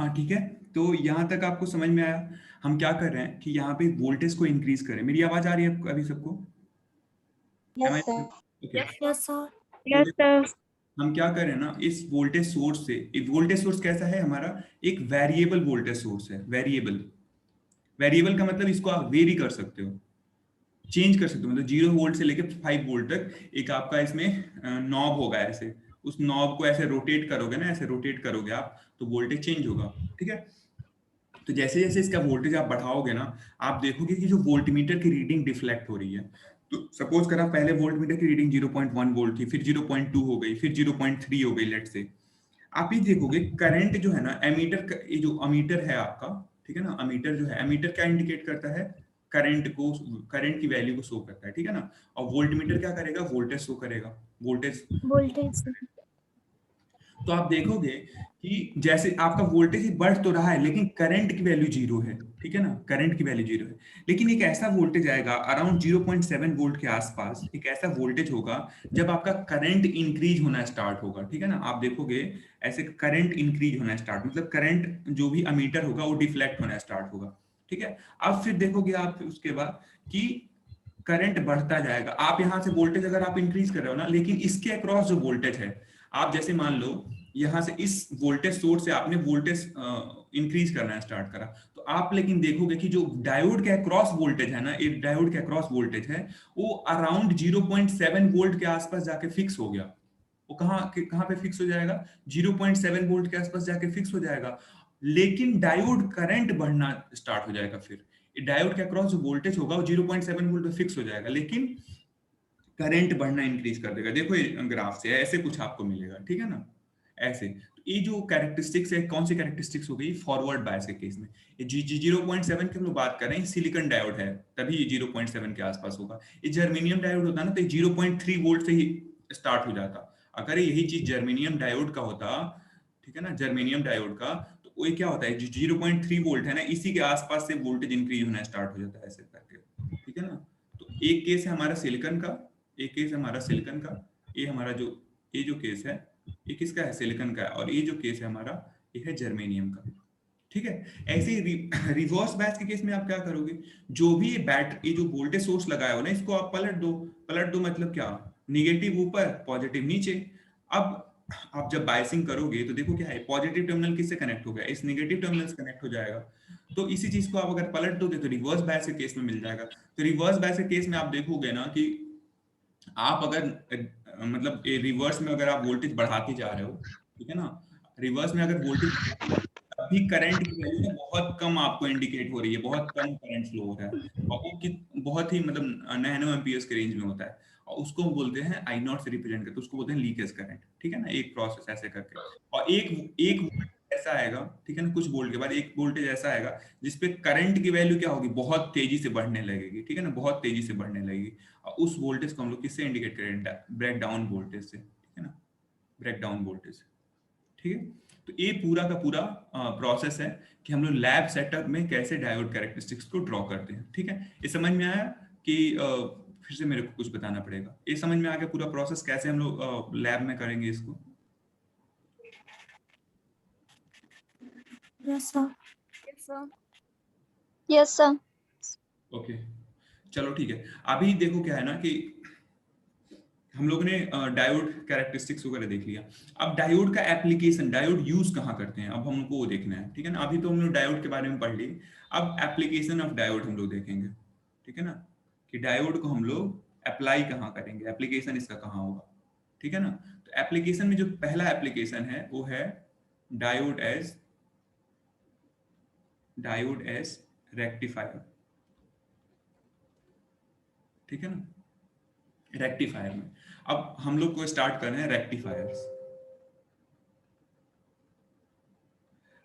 ठीक है, तो यहाँ तक आपको समझ में आया। हम क्या कर रहे हैं कि यहाँ पे वोल्टेज को इंक्रीज करें। मेरी आवाज आ रही है अभी सबको? Am I- yes sir. Okay. Yes sir. तो यस सर। हम क्या करें ना, इस वोल्टेज सोर्स से, वोल्टेज सोर्स कैसा है हमारा, एक वेरिएबल वोल्टेज सोर्स है। वेरिएबल, वेरिएबल का मतलब इसको आप वेरी कर सकते हो, चेंज कर सकते हो। मतलब 0 वोल्ट से लेकर 5 वोल्ट तक एक आपका इसमें नॉब होगा। ऐसे उस नॉब को ऐसे रोटेट करोगे ना, ऐसे रोटेट करोगे आप, तो वोल्टेज चेंज होगा। ठीक है, तो जैसे जैसे इसका वोल्टेज आप बढ़ाओगे ना, आप देखोगे कि जो वोल्टमीटर की रीडिंग डिफ्लेक्ट हो रही है। तो सपोज करा पहले वोल्टमीटर की रीडिंग 0.1 वोल्ट थी, फिर 0.2 हो गई, फिर 0.3 हो गई लेट से। आप ये देखोगे करंट जो है ना, एमीटर, ये जो अमीटर है आपका, ठीक है ना, अमीटर जो है, एमीटर क्या इंडिकेट करता है, करंट को, करंट की वैल्यू को शो करता है। ठीक है ना, और वोल्टमीटर क्या करेगा, वोल्टेज शो करेगा, वोल्टेज। वोल्टेज। तो आप देखोगे कि जैसे आपका वोल्टेज ही बढ़ तो रहा है, लेकिन करंट की वैल्यू जीरो है। ठीक है ना, करंट की वैल्यू जीरो है। लेकिन एक ऐसा वोल्टेज आएगा अराउंड 0.7 वोल्ट के आसपास, एक ऐसा वोल्टेज होगा जब आपका करंट इंक्रीज होना स्टार्ट होगा। ठीक है ना, आप देखोगे ऐसे करंट इंक्रीज होना स्टार्ट, मतलब करंट जो भी अमीटर होगा वो डिफ्लेक्ट होना स्टार्ट होगा। ठीक है, अब फिर देखोगे आप उसके बाद कि करंट बढ़ता जाएगा। आप यहां से वोल्टेज अगर आप इंक्रीज कर रहे हो ना, लेकिन इसके अक्रॉस जो वोल्टेज है, आप जैसे मान लो यहां से इस वोल्टेज सोर्स से आपने वोल्टेज इंक्रीज करना स्टार्ट करा, तो आप लेकिन देखोगे कि जो डायोड के अक्रॉस वोल्टेज है ना, एक डायोड के अक्रॉस वोल्टेज है, वो अराउंड 0.7 वोल्ट के आसपास जाके फिक्स हो गया। वो कहां पे फिक्स हो जाएगा, 0.7 वोल्ट के आसपास जाके फिक्स हो जाएगा। लेकिन डायोड करंट बढ़ना स्टार्ट हो जाएगा। फिर डायोड के अक्रॉस जो वोल्टेज होगा वो 0.7 वोल्ट पे फिक्स हो जाएगा, लेकिन करंट बढ़ना इंक्रीज कर देगा। देखो ये ग्राफ से ऐसे कुछ आपको मिलेगा। ठीक है ना, ऐसे। तो ये जो कैरेक्टरिस्टिक्स है, कौन सी कैरेक्टरिस्टिक्स हो गई, फॉरवर्ड बायस के केस में। ये जी 0.7 की हम लोग बात कर रहे हैं, सिलिकॉन डायोड है, तभी ये 0.7 के आसपास होगा। ये जर्मेनियम डायोड होता ना, तो 0.3 वोल्ट से ही स्टार्ट हो जाता। अगर यही चीज जर्मेनियम डायोड का होता, ठीक है ना, जर्मेनियम डायोड का, तो वो क्या होता है, जो 0.3 वोल्ट है ना, इसी के आसपास से वोल्टेज इंक्रीज होना स्टार्ट हो जाता है ऐसे करके। ठीक है ना, तो एक केस है हमारा सिलिकॉन का, एक केस हमारा सिलिकॉन का, ये हमारा जो, ये जो केस है ये किसका है, सिलिकॉन का है। और ये जो केस है हमारा, ये है जर्मेनियम का। ठीक है, ऐसे ही रिवर्स बैच के केस में आप क्या करोगे, जो भी ये जो वोल्टेज सोर्स लगाया हो ना, इसको आप पलट दो। पलट दो मतलब क्या, निगेटिव ऊपर पॉजिटिव नीचे। अब आप जब बायसिंग करोगे तो देखो क्या है, पॉजिटिव टर्मिनल किससे कनेक्ट हो गया, इस निगेटिव टर्मिनल से कनेक्ट हो जाएगा। तो इसी चीज को आप अगर पलट दोगे तो रिवर्स बायस के केस में मिल जाएगा। तो रिवर्स बायस के केस में आप देखोगे ना कि आप अगर मतलब रिवर्स में अगर आप वोल्टेज बढ़ाते जा रहे हो, ठीक है ना, रिवर्स में अगर वोल्टेज, अभी करंट की वैल्यू ना बहुत कम आपको इंडिकेट हो रही है, बहुत कम करंट फ्लो हो रहा है, और वो बहुत ही मतलब नैनो एम्पियर्स के रेंज में होता है, और उसको हम बोलते हैं आई नॉट से रिप्रेजेंट करते हैं, उसको बोलते हैं लीकेज करंट। ठीक है ना, एक प्रोसेस ऐसे करके। और एक एक वोल्ट ऐसा आएगा, ठीक है ना, कुछ वोल्ट के बाद एक वोल्टेज ऐसा आएगा जिसपे करंट की वैल्यू क्या होगी, बहुत तेजी से बढ़ने लगेगी। ठीक है ना, बहुत तेजी से बढ़ने लगेगी। और उस वोल्टेज को हम लोग किससे इंडिकेट करेंगे, ब्रेक डाउन वोल्टेज से। ठीक है ना, ब्रेक डाउन वोल्टेज। ठीक है, तो ये पूरा का पूरा प्रोसेस है कि हम लोग लैब सेटअप में कैसे डायोड कैरेक्टरिस्टिक्स को ड्रॉ करते हैं। ठीक है, ये समझ में आया कि फिर से मेरे को कुछ बताना पड़ेगा, ये समझ में आ गया पूरा प्रोसेस कैसे हम लोग लैब में करेंगे इसको। Yes sir. Yes sir. Okay, चलो ठीक है। अभी देखो क्या है ना कि हम लोगों ने डायोड कैरेक्टरिस्टिक्स वगैरह देख लिया। अब डायोड का एप्लीकेशन, डायोड यूज कहाँ करते हैं, अब हमको वो देखना है। ठीक है ना, अभी तो हम लोग डायोड के बारे में पढ़ लिए, अब एप्लीकेशन ऑफ डायोड हम लोग देखेंगे। ठीक है ना, कि डायोड को हम लोग अप्लाई कहाँ करेंगे, एप्लीकेशन इसका कहाँ होगा। ठीक है ना, तो एप्लीकेशन में जो पहला एप्लीकेशन है वो है डायोड एज रेक्टिफायर। ठीक है ना, रेक्टिफायर में अब हम लोग को स्टार्ट करना है रेक्टिफायर्स।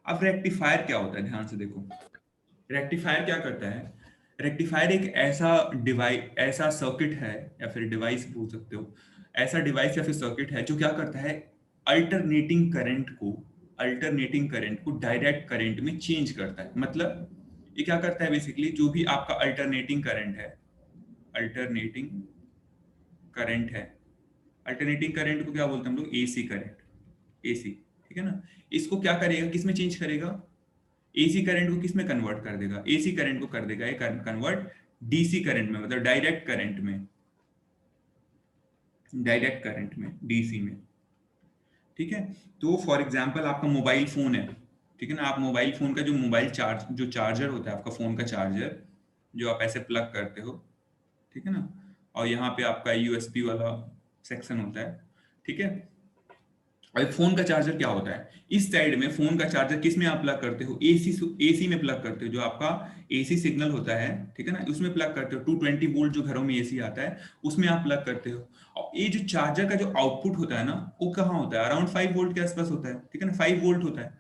अब रेक्टिफायर क्या होता है, ध्यान से देखो। रेक्टिफायर क्या करता है, रेक्टिफायर एक ऐसा डिवाइस, ऐसा सर्किट है, या फिर डिवाइस बोल सकते हो, ऐसा डिवाइस या फिर सर्किट है जो क्या करता है, अल्टरनेटिंग करंट को, अल्टरनेटिंग करंट को डायरेक्ट करंट में चेंज करता है। मतलब ये क्या करता है, बेसिकली जो भी आपका अल्टरनेटिंग करंट है, अल्टरनेटिंग करंट है, अल्टरनेटिंग करंट को क्या बोलते हैं हम लोग, एसी करंट, एसी। ठीक है ना। इसको क्या करेगा, किस में चेंज करेगा, एसी करंट को किस में कन्वर्ट कर देगा, एसी करंट को कर देगा ये कन्वर्ट डीसी करंट में, मतलब डायरेक्ट करंट में, डायरेक्ट करंट में, डीसी में। ठीक है। तो फॉर एग्जांपल आपका मोबाइल फोन है, ठीक है ना, आप मोबाइल फोन का जो चार्जर होता है आपका फोन का चार्जर, जो आप ऐसे प्लग करते हो, ठीक है ना, और यहाँ पे आपका यूएसबी वाला सेक्शन होता है, ठीक है। और फोन का चार्जर क्या होता है, इस साइड में फोन का चार्जर किस में आप प्लग करते हो, एसी में प्लग करते हो, जो आपका एसी सिग्नल होता है, ठीक है ना, उसमें प्लग करते हो। 220 वोल्ट जो घरों में एसी आता है उसमें आप प्लग करते हो। और ये जो चार्जर का जो आउटपुट होता है ना, वो कहाँ होता है, अराउंड 5 वोल्ट के आसपास होता है, ठीक है ना, 5 वोल्ट होता है।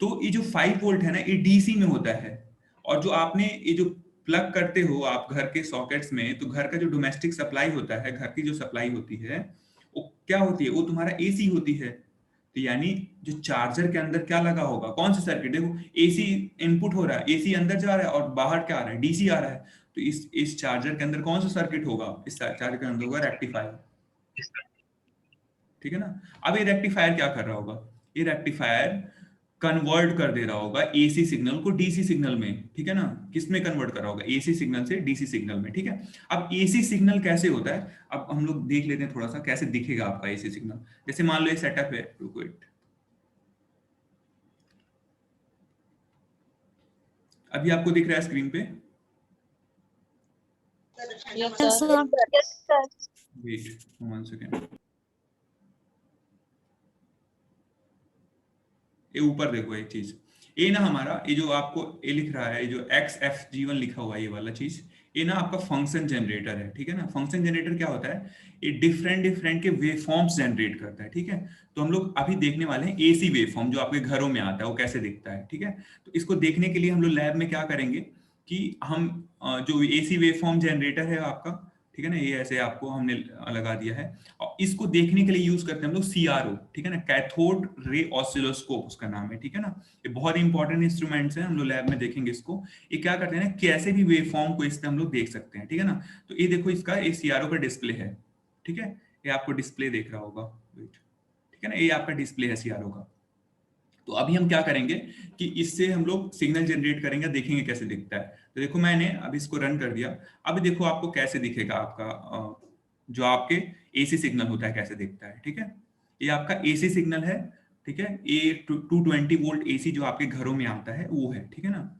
तो ये जो 5 वोल्ट है ना, ये डीसी में होता है। और जो आपने ये जो प्लग करते हो आप घर के सॉकेट्स में, तो घर का जो डोमेस्टिक सप्लाई होता है, घर की जो सप्लाई होती है, वो क्या होती है, वो तुम्हारा एसी होती है। तो यानी जो चार्जर के अंदर क्या लगा होगा, कौन सा सर्किट, देखो एसी इनपुट हो रहा है, एसी अंदर जा रहा है और बाहर क्या आ रहा है, डीसी आ रहा है। तो इस चार्जर के अंदर कौन सा सर्किट होगा, इस चार्जर के अंदर होगा रेक्टिफायर, ठीक है ना। अब ये रेक्टिफायर क्या कर रहा होगा, ये रेक्टिफायर कन्वर्ट कर दे रहा होगा एसी सिग्नल को डीसी सिग्नल में, ठीक है ना। किस में कन्वर्ट कर रहा होगा, एसी सिग्नल से डीसी सिग्नल में, ठीक है। अब एसी सिग्नल कैसे होता है, अब हम लोग देख लेते हैं थोड़ा सा कैसे दिखेगा आपका एसी सिग्नल। जैसे मान लो ये सेटअप है, रुको एक, अभी आपको दिख रहा है स्क्रीन पे, Yes, sir. वेट 1 सेकेंड, ये ऊपर देखो एक चीज, ये ना हमारा ये जो आपको ये लिख रहा है, ये जो XFG1 लिखा हुआ है, ये वाला चीज, ये ना आपका फंक्शन जनरेटर है, ठीक है ना। फंक्शन जनरेटर क्या होता है, ये डिफरेंट डिफरेंट के वेवफॉर्म्स जनरेट करता है, ठीक है। तो हम लोग अभी देखने वाले हैं एसी वेवफॉर्म जो आपके घरों में आता है वो कैसे दिखता है, ठीक है। तो इसको देखने के लिए हम लोग लैब में क्या करेंगे कि हम जो एसी वेवफॉर्म जनरेटर है आपका, ठीक है ना, ये ऐसे आपको हमने लगा दिया है, और इसको देखने के लिए यूज करते हैं हम लोग सीआरओ, ठीक है ना, कैथोड रे ऑसिलोस्कोप उसका नाम है, ठीक है ना। ये बहुत इंपॉर्टेंट इंस्ट्रूमेंट्स हैं, हम लोग लैब में देखेंगे इसको। ये क्या करते हैं ना, कैसे भी वेव फॉर्म को इसमें हम लोग देख सकते हैं, ठीक है ना। तो ये देखो इसका ये सीआरओ का डिस्प्ले है, ठीक है, ये आपको डिस्प्ले देख रहा होगा, ठीक है ना, ये आपका डिस्प्ले है सीआरओ का। तो अभी हम क्या करेंगे कि इससे हम लोग सिग्नल जनरेट करेंगे, देखेंगे कैसे दिखता है। तो देखो मैंने अब इसको रन कर दिया, अभी देखो आपको कैसे दिखेगा आपका जो आपके एसी सिग्नल होता है कैसे दिखता है, ठीक है। ये आपका एसी सिग्नल है, ठीक है, ये 220 वोल्ट एसी जो आपके घरों में आता है वो है, ठीक है ना।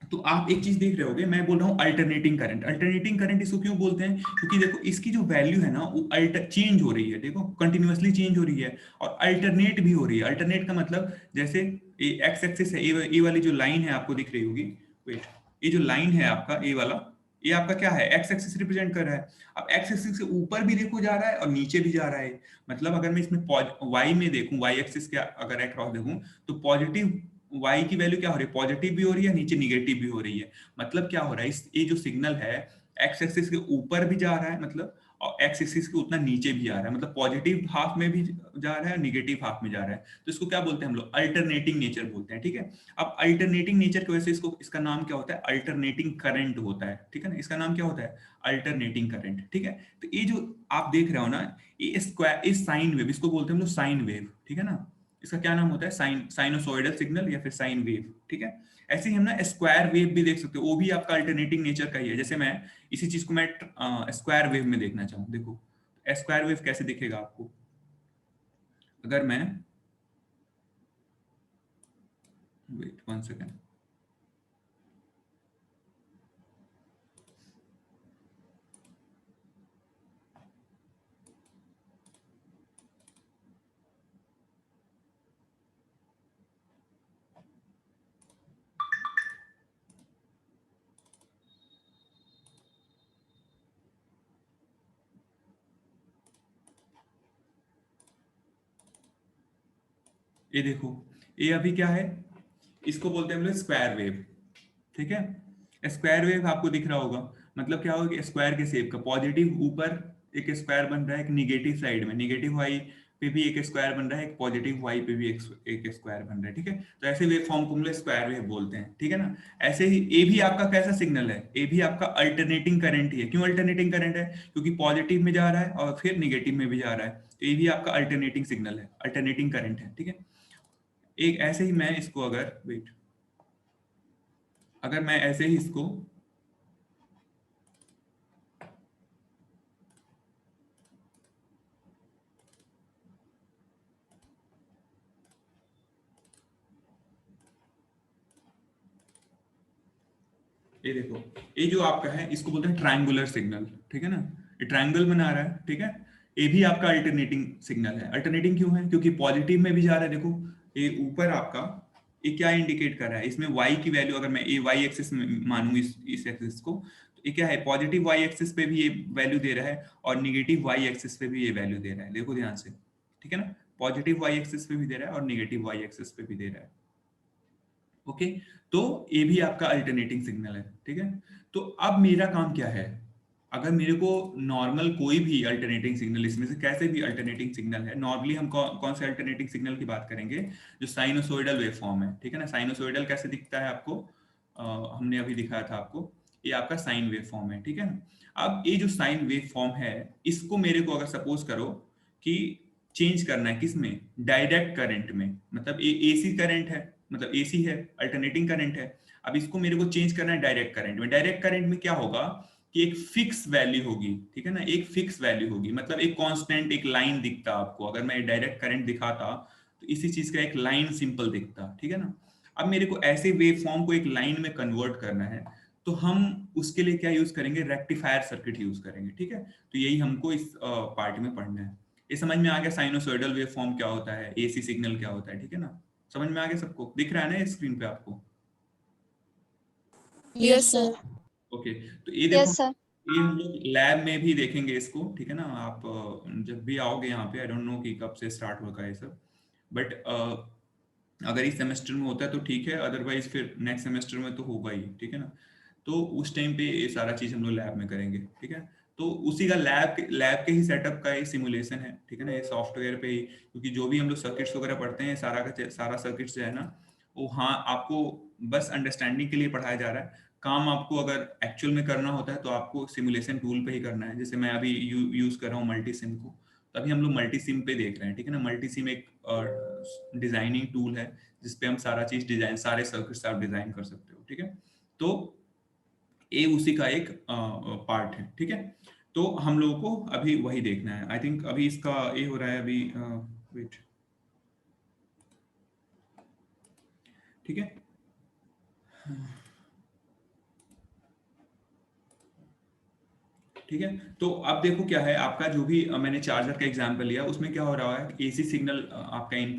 तो आप एक चीज देख रहे होगे, मैं बोल रहा हूँ अल्टरनेटिंग करंट। अल्टरनेटिंग करंट इसको क्यों बोलते हैं, क्योंकि देखो इसकी जो वैल्यू है ना वो अल्टर चेंज हो रही है, देखो कंटिन्यूअसली चेंज हो रही है और अल्टरनेट भी हो रही है। अल्टरनेट का मतलब जैसे ये एक्स एक्सिस है, ये वाली जो लाइन है आपको दिख रही होगी, वेट, ये जो लाइन है आपका ए वाला, ये आपका क्या है, एक्स एक्सिस रिप्रेजेंट कर रहा है। अब एक्स एक्सिस से ऊपर भी देखो जा रहा है और नीचे भी जा रहा है, मतलब अगर मैं इसमें वाई में देखूं, वाई एक्सिस के अगर अक्रॉस देखूं, तो पॉजिटिव y की वैल्यू क्या हो रही है, पॉजिटिव भी हो रही है, नीचे निगेटिव भी हो रही है। मतलब क्या हो रहा है, इस ये जो सिग्नल है एक्स एक्सिस के ऊपर भी जा रहा है, मतलब, और एक्स एक्सिस के उतना नीचे भी आ रहा है, मतलब पॉजिटिव हाफ में भी जा रहा है, निगेटिव हाफ में जा रहा है। तो इसको क्या बोलते हैं हम लोग, अल्टरनेटिंग नेचर बोलते हैं, ठीक है। अब अल्टरनेटिंग नेचर की वजह से इसको, इसका नाम क्या होता है, अल्टरनेटिंग करंट होता है, ठीक है ना। इसका नाम क्या होता है, अल्टरनेटिंग करंट, ठीक है। तो ये जो आप देख रहे हो ना, ये स्क्वायर, इस साइन वेव, इसको बोलते हैं हम लोग साइन वेव, ठीक है ना। इसका क्या नाम होता है, साइनोसॉइडल सिग्नल या फिर साइन वेव, ठीक है। ऐसे ही हम ना स्क्वायर वेव भी देख सकते हो, वो भी आपका अल्टरनेटिंग नेचर का ही है। जैसे मैं इसी चीज को मैं स्क्वायर वेव में देखना चाहूँ, देखो स्क्वायर वेव कैसे दिखेगा आपको, अगर मैं, वेट 1 सेकेंड, ये देखो, ये अभी क्या है, इसको बोलते हैं हम लोग स्क्वायर वेव, ठीक है। स्क्वायर वेव आपको दिख रहा होगा, मतलब क्या होगा कि स्क्वायर के शेप का पॉजिटिव ऊपर एक स्क्वायर बन रहा है, एक निगेटिव साइड में निगेटिव वाई पे भी एक स्क्वायर बन रहा है, एक पॉजिटिव वाई पे भी एक स्क्वायर बन रहा है, ठीक है। तो ऐसे वेव फॉर्म को हम लोग स्क्वायर वेव बोलते हैं, ठीक है ना। ऐसे ही ए भी आपका कैसा सिग्नल है, ए भी आपका अल्टरनेटिंग करंट ही है। क्यों अल्टरनेटिंग करंट है? क्योंकि पॉजिटिव में जा रहा है और फिर निगेटिव में भी जा रहा है, तो ये भी आपका अल्टरनेटिंग सिग्नल है, अल्टरनेटिंग करंट है, ठीक है। एक ऐसे ही मैं इसको अगर वेट अगर मैं ऐसे ही इसको ये देखो, ये जो आपका है इसको बोलते हैं ट्रायंगुलर सिग्नल, ठीक है ना। ये ट्रायंगल बना रहा है, ठीक है। ये भी आपका अल्टरनेटिंग सिग्नल है। अल्टरनेटिंग क्यों है? क्योंकि पॉजिटिव में भी जा रहा है, देखो ये ऊपर आपका ये क्या इंडिकेट कर रहा है, इसमें y की वैल्यू अगर मैं ये y एक्सिस में मानूं इस एक्सिस को, तो ये क्या है, पॉजिटिव y एक्सिस पे भी ये वैल्यू दे रहा है और निगेटिव y एक्सिस पे भी ये वैल्यू दे रहा है, देखो ध्यान से, ठीक है ना। पॉजिटिव y एक्सिस पे भी दे रहा है और निगेटिव y एक्सिस पे भी दे रहा है, ओके। तो ये भी आपका अल्टरनेटिंग सिग्नल है, ठीक है। तो अब मेरा काम क्या है, अगर मेरे को नॉर्मल कोई भी अल्टरनेटिंग सिग्नल, इसमें से कैसे भी अल्टरनेटिंग सिग्नल है, नॉर्मली हम कौन से अल्टरनेटिंग सिग्नल की बात करेंगे, जो साइनोसोइडल वेवफॉर्म है, ठीक है ना। साइनोसोइडल कैसे दिखता है आपको, हमने अभी दिखाया था आपको, ये आपका साइन वेवफॉर्म है, ठीक है ना। अब ये जो साइन वेवफॉर्म है, इसको मेरे को अगर सपोज करो कि चेंज करना है किसमें, डायरेक्ट करंट में, मतलब ये एसी करंट है, मतलब एसी है, अल्टरनेटिंग करंट है। अब इसको मेरे को चेंज करना है डायरेक्ट करंट में। डायरेक्ट करंट में क्या होगा कि एक फिक्स वैल्यू होगी, ठीक है ना, एक फिक्स वैल्यू होगी, मतलब एक कांस्टेंट, एक लाइन दिखता आपको। अगर मैं डायरेक्ट करंट दिखाता तो इसी चीज का एक लाइन सिंपल दिखता, ठीक है ना। अब मेरे को ऐसे वेव फॉर्म को एक लाइन में कन्वर्ट करना है, तो हम उसके लिए क्या यूज करेंगे, रेक्टिफायर सर्किट यूज करेंगे, ठीक है। तो यही हमको इस पार्ट में पढ़ना है। ये समझ में आ गया साइनोसॉइडल वेव फॉर्म क्या होता है, एसी सिग्नल क्या होता है, ठीक है ना। समझ में आ गया सबको, दिख रहा है ना स्क्रीन पे आपको? Yes sir. ओके, तो ये देखो, यस सर। ये हम लोग लैब में भी देखेंगे इसको, ठीक है ना। आप जब भी आओगे यहाँ पे, आई डोंट नो कि कब से स्टार्ट होगा ये सब, बट अगर इस सेमेस्टर में होता है तो ठीक है, अदरवाइज फिर नेक्स्ट सेमेस्टर में तो होगा ही, ठीक है ना। तो उस टाइम पे ये सारा चीज हम लोग लैब में करेंगे, ठीक है। तो उसी का लैब के ही सेटअप का ये सिमुलेशन है, ठीक है ना, ये सॉफ्टवेयर पे ही, क्योंकि जो भी हम लोग सर्किट्स वगैरह पढ़ते हैं, सारा सर्किट्स जो है ना, वो हाँ आपको बस अंडरस्टैंडिंग के लिए पढ़ाया जा रहा है। काम आपको अगर एक्चुअल में करना होता है तो आपको सिमुलेशन टूल पे ही करना है। जैसे मैं अभी यूज कर रहा हूँ मल्टी सिम को, तभी हम लोग मल्टी सिम पे देख रहे हैं, ठीक है ना। मल्टी सिम एक डिजाइनिंग टूल है जिसपे हम सारा चीज डिजाइन, सारे सर्किट्स आप डिजाइन कर सकते हो, ठीक है। तो ये उसी का एक पार्ट है, ठीक है। तो हम लोगों को अभी वही देखना है। आई थिंक अभी इसका ये हो रहा है अभी, वेट, ठीक है। ठीक है, तो अब देखो क्या है आपका, जो भी मैंने चार्जर का एग्जांपल लिया, उसमें क्या हो रहा है, एसी सिग्नल आपका इनपुट